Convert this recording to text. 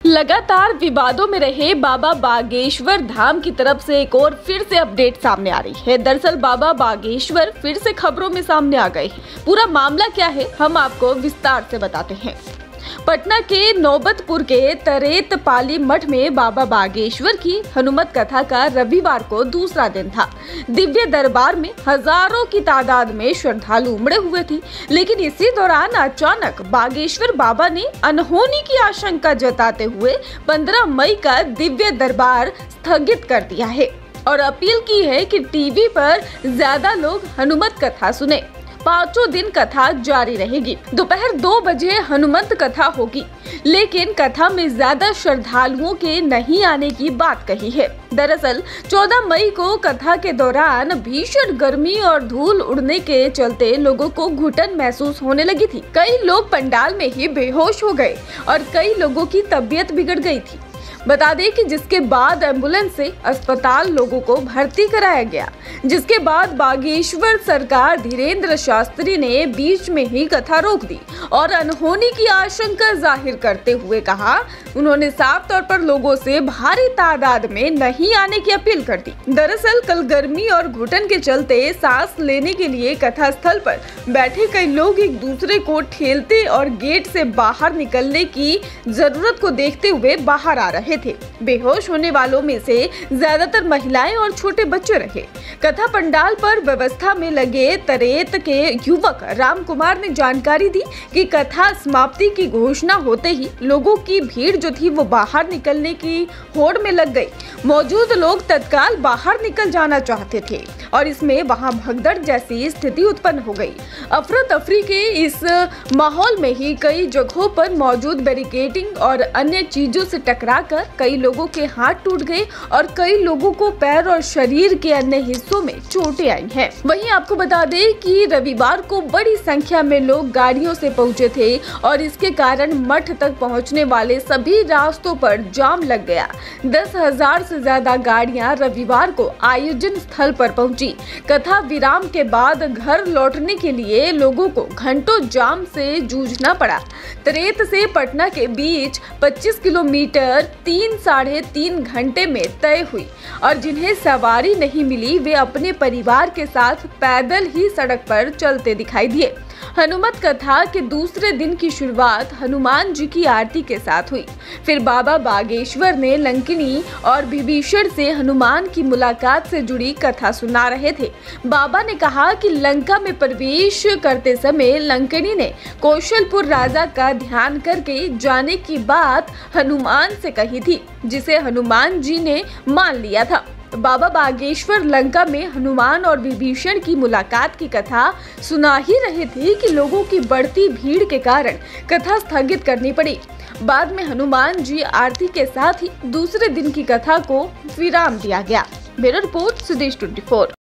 लगातार विवादों में रहे बाबा बागेश्वर धाम की तरफ से एक और फिर से अपडेट सामने आ रही है। दरअसल बाबा बागेश्वर फिर से खबरों में सामने आ गए। पूरा मामला क्या है हम आपको विस्तार से बताते हैं। पटना के नौबतपुर के तरेत पाली मठ में बाबा बागेश्वर की हनुमत कथा का रविवार को दूसरा दिन था। दिव्य दरबार में हजारों की तादाद में श्रद्धालु उमड़े हुए थे, लेकिन इसी दौरान अचानक बागेश्वर बाबा ने अनहोनी की आशंका जताते हुए 15 मई का दिव्य दरबार स्थगित कर दिया है और अपील की है कि टीवी पर ज्यादा लोग हनुमत कथा सुने। 5 दिन कथा जारी रहेगी। दोपहर 2 बजे हनुमत कथा होगी, लेकिन कथा में ज्यादा श्रद्धालुओं के नहीं आने की बात कही है। दरअसल 14 मई को कथा के दौरान भीषण गर्मी और धूल उड़ने के चलते लोगों को घुटन महसूस होने लगी थी। कई लोग पंडाल में ही बेहोश हो गए और कई लोगों की तबीयत बिगड़ गई थी। बता दें कि जिसके बाद एम्बुलेंस से अस्पताल लोगों को भर्ती कराया गया, जिसके बाद बागेश्वर सरकार धीरेन्द्र शास्त्री ने बीच में ही कथा रोक दी और अनहोनी की आशंका जाहिर करते हुए कहा, उन्होंने साफ तौर पर लोगों से भारी तादाद में नहीं आने की अपील कर दी। दरअसल कल गर्मी और घुटन के चलते सांस लेने के लिए कथा स्थल पर बैठे कई लोग एक दूसरे को ठेलते और गेट से बाहर निकलने की जरूरत को देखते हुए बाहर आ रहे थे। बेहोश होने वालों में से ज्यादातर महिलाएं और छोटे बच्चे रहे। कथा पंडाल पर व्यवस्था में लगे तरेत के युवक राम कुमार ने जानकारी दी कि कथा समाप्ति की घोषणा होते ही लोगों की भीड़ जो थी वो बाहर निकलने की होड़ में लग गई। मौजूद लोग तत्काल बाहर निकल जाना चाहते थे और इसमें वहां भगदड़ जैसी स्थिति उत्पन्न हो गई। अफरा तफरी के इस माहौल में ही कई जगहों पर मौजूद बैरिकेडिंग और अन्य चीजों से टकराकर कई लोगों के हाथ टूट गए और कई लोगों को पैर और शरीर के अन्य हिस्सों में चोटें आई हैं। वहीं आपको बता दें कि रविवार को बड़ी संख्या में लोग गाड़ियों से पहुंचे थे और इसके कारण मठ तक पहुंचने वाले सभी रास्तों पर जाम लग गया। 10,000 से ज्यादा गाड़ियां रविवार को आयोजन स्थल पर पहुंची। कथा विराम के बाद घर लौटने के लिए लोगों को घंटों जाम से जूझना पड़ा। तरेत से पटना के बीच 25 किलोमीटर 3-3.5 घंटे में तय हुई और जिन्हें सवारी नहीं मिली वे अपने परिवार के साथ पैदल ही सड़क पर चलते दिखाई दिए। हनुमत कथा के दूसरे दिन की शुरुआत हनुमान जी की आरती के साथ हुई। फिर बाबा बागेश्वर ने लंकिनी और विभीषण से हनुमान की मुलाकात से जुड़ी कथा सुना रहे थे। बाबा ने कहा कि लंका में प्रवेश करते समय लंकिनी ने कौशलपुर राजा का ध्यान करके जाने की बात हनुमान से कही थी, जिसे हनुमान जी ने मान लिया था। बाबा बागेश्वर लंका में हनुमान और विभीषण की मुलाकात की कथा सुना ही रहे थे कि लोगों की बढ़ती भीड़ के कारण कथा स्थगित करनी पड़ी। बाद में हनुमान जी आरती के साथ ही दूसरे दिन की कथा को विराम दिया गया। Bureau report, Sudesh 24।